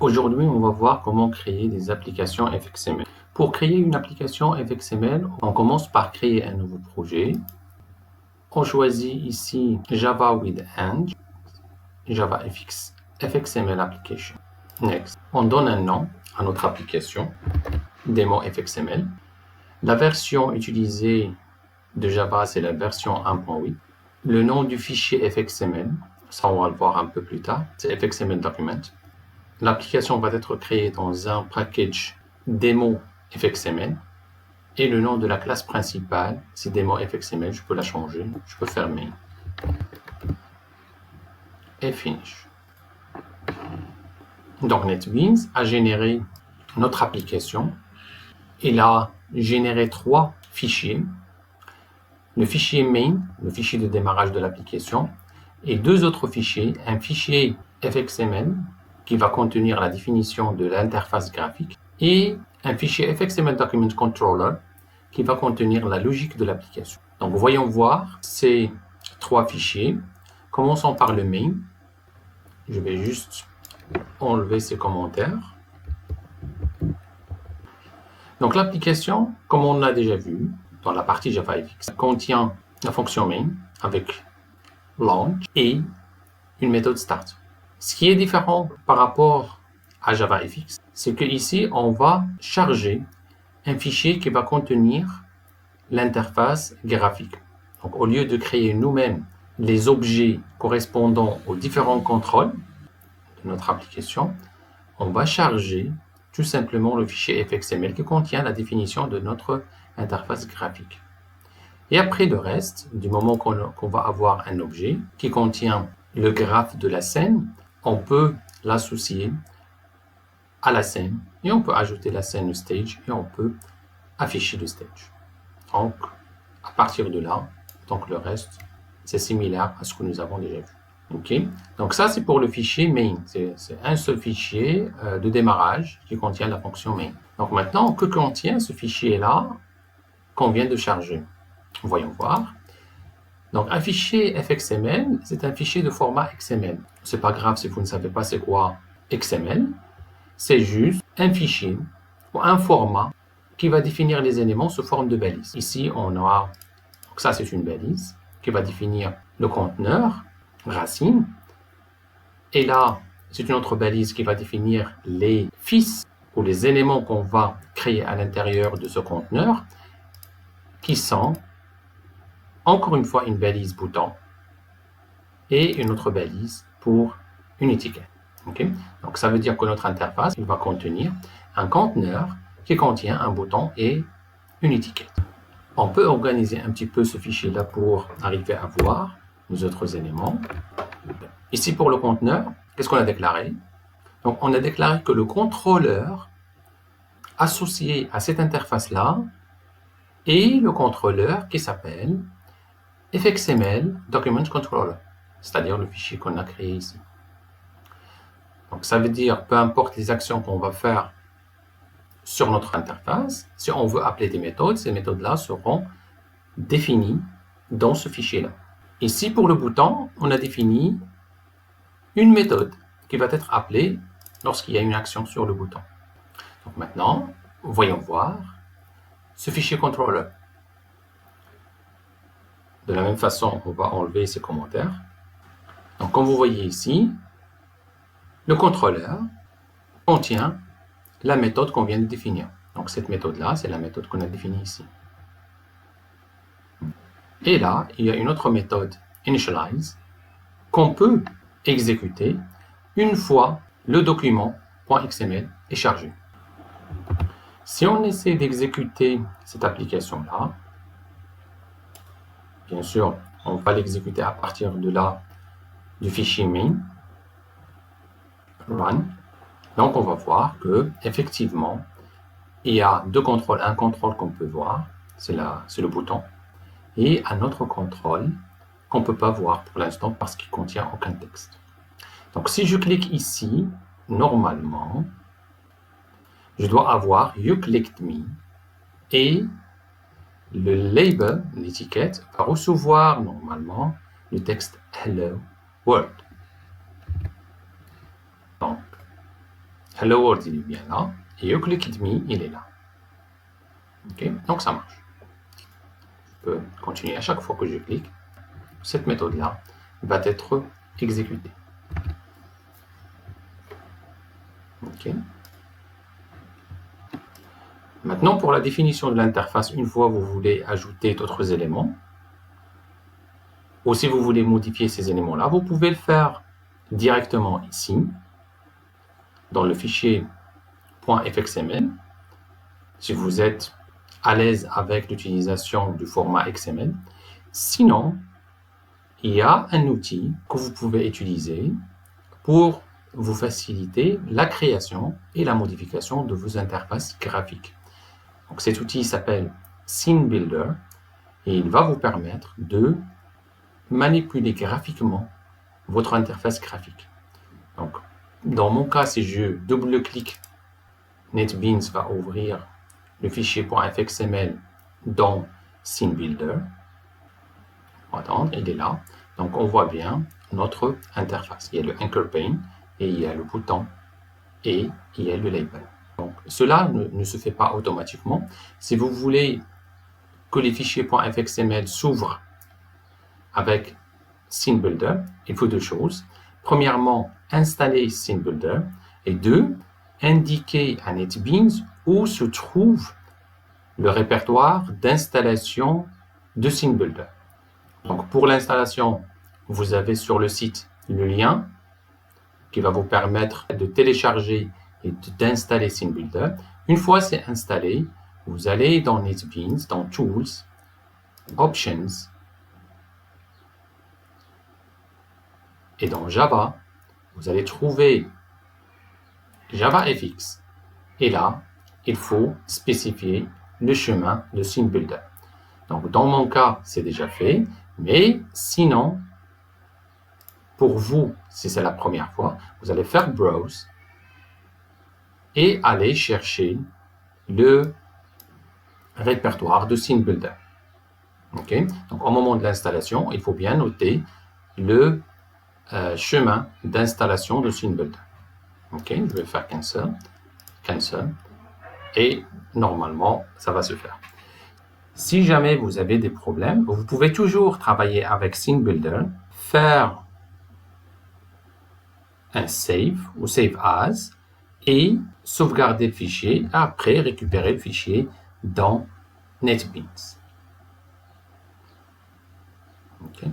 Aujourd'hui, on va voir comment créer des applications FXML. Pour créer une application FXML, on commence par créer un nouveau projet. On choisit ici Java with Eng, Java FXML Application. Next. On donne un nom à notre application, démo FXML. La version utilisée de Java, c'est la version 1.8. Le nom du fichier FXML, ça on va le voir un peu plus tard, c'est FXML Document. L'application va être créée dans un package démo FXML et le nom de la classe principale, c'est démo FXML. Je peux la changer, je peux fermer et finish. Donc NetBeans a généré notre application. Il a généré 3 fichiers. Le fichier main, le fichier de démarrage de l'application, et 2 autres fichiers, un fichier FXML qui va contenir la définition de l'interface graphique et un fichier FXML Document Controller qui va contenir la logique de l'application. Donc voyons voir ces 3 fichiers. Commençons par le main. Je vais juste enlever ces commentaires. Donc l'application, comme on l'a déjà vu dans la partie JavaFX, contient la fonction main avec launch et une méthode start. Ce qui est différent par rapport à JavaFX, c'est qu'ici, on va charger un fichier qui va contenir l'interface graphique. Donc, au lieu de créer nous-mêmes les objets correspondant aux différents contrôles de notre application, on va charger tout simplement le fichier FXML qui contient la définition de notre interface graphique. Et après le reste, du moment qu'on va avoir un objet qui contient le graphe de la scène, on peut l'associer à la scène et on peut ajouter la scène au stage et on peut afficher le stage. Donc, à partir de là, donc le reste, c'est similaire à ce que nous avons déjà vu. Ok, donc ça c'est pour le fichier main. C'est un seul fichier de démarrage qui contient la fonction main. Donc maintenant, que contient ce fichier-là qu'on vient de charger? Voyons voir. Donc un fichier FXML, c'est un fichier de format XML. C'est pas grave si vous ne savez pas c'est quoi XML. C'est juste un fichier ou un format qui va définir les éléments sous forme de balise. Ici, on a, donc ça c'est une balise qui va définir le conteneur, racine. Et là, c'est une autre balise qui va définir les fils ou les éléments qu'on va créer à l'intérieur de ce conteneur, qui sont encore une fois une balise bouton et une autre balise pour une étiquette. Okay? Donc ça veut dire que notre interface va contenir un conteneur qui contient un bouton et une étiquette. On peut organiser un petit peu ce fichier-là pour arriver à voir les autres éléments. Ici pour le conteneur, qu'est-ce qu'on a déclaré? Donc on a déclaré que le contrôleur associé à cette interface-là est le contrôleur qui s'appelle FXML Document Controller, c'est-à-dire le fichier qu'on a créé ici. Donc ça veut dire, peu importe les actions qu'on va faire sur notre interface, si on veut appeler des méthodes, ces méthodes-là seront définies dans ce fichier-là. Ici, pour le bouton, on a défini une méthode qui va être appelée lorsqu'il y a une action sur le bouton. Donc maintenant, voyons voir ce fichier controller. De la même façon, on va enlever ces commentaires. Donc, comme vous voyez ici, le contrôleur contient la méthode qu'on vient de définir. Donc, cette méthode-là, c'est la méthode qu'on a définie ici. Et là, il y a une autre méthode, initialize, qu'on peut exécuter une fois le document .xml est chargé. Si on essaie d'exécuter cette application-là, bien sûr, on va l'exécuter à partir de là du fichier main, run. Donc, on va voir que effectivement, il y a 2 contrôles. Un contrôle qu'on peut voir, c'est le bouton, et un autre contrôle qu'on ne peut pas voir pour l'instant parce qu'il ne contient aucun texte. Donc, si je clique ici, normalement, je dois avoir You Clicked Me et le label, l'étiquette, va recevoir normalement le texte Hello World. Donc, Hello World, il est bien là. Et Euclid Me, il est là. Ok, donc ça marche. Je peux continuer à chaque fois que je clique. Cette méthode-là va être exécutée. Ok. Maintenant, pour la définition de l'interface, une fois vous voulez ajouter d'autres éléments, ou si vous voulez modifier ces éléments-là, vous pouvez le faire directement ici, dans le fichier .fxml. Si vous êtes à l'aise avec l'utilisation du format XML. Sinon, il y a un outil que vous pouvez utiliser pour vous faciliter la création et la modification de vos interfaces graphiques. Donc, cet outil s'appelle Scene Builder et il va vous permettre de manipuler graphiquement votre interface graphique. Donc, dans mon cas, si je double-clique, NetBeans va ouvrir le fichier .fxml dans Scene Builder. On va attendre, il est là. Donc, on voit bien notre interface. Il y a le Anchor Pane et il y a le bouton et il y a le label. Donc, cela ne se fait pas automatiquement. Si vous voulez que les fichiers .fxml s'ouvrent avec Scene Builder, il faut deux choses. Premièrement, installer Scene Builder et deux, indiquer à NetBeans où se trouve le répertoire d'installation de Scene Builder. Donc, pour l'installation, vous avez sur le site le lien qui va vous permettre de télécharger et d'installer Scene Builder. Une fois c'est installé, vous allez dans NetBeans, dans Tools, Options, et dans Java, vous allez trouver JavaFX. Et là, il faut spécifier le chemin de Scene Builder. Donc, dans mon cas, c'est déjà fait, mais sinon, pour vous, si c'est la première fois, vous allez faire Browse et aller chercher le répertoire de Scene Builder. Okay? Donc, au moment de l'installation, il faut bien noter le chemin d'installation de Scene Builder. Okay? Je vais faire Cancel, et normalement, ça va se faire. Si jamais vous avez des problèmes, vous pouvez toujours travailler avec Scene Builder, faire un save ou save as et sauvegarder le fichier et après récupérer le fichier dans NetBeans. Okay.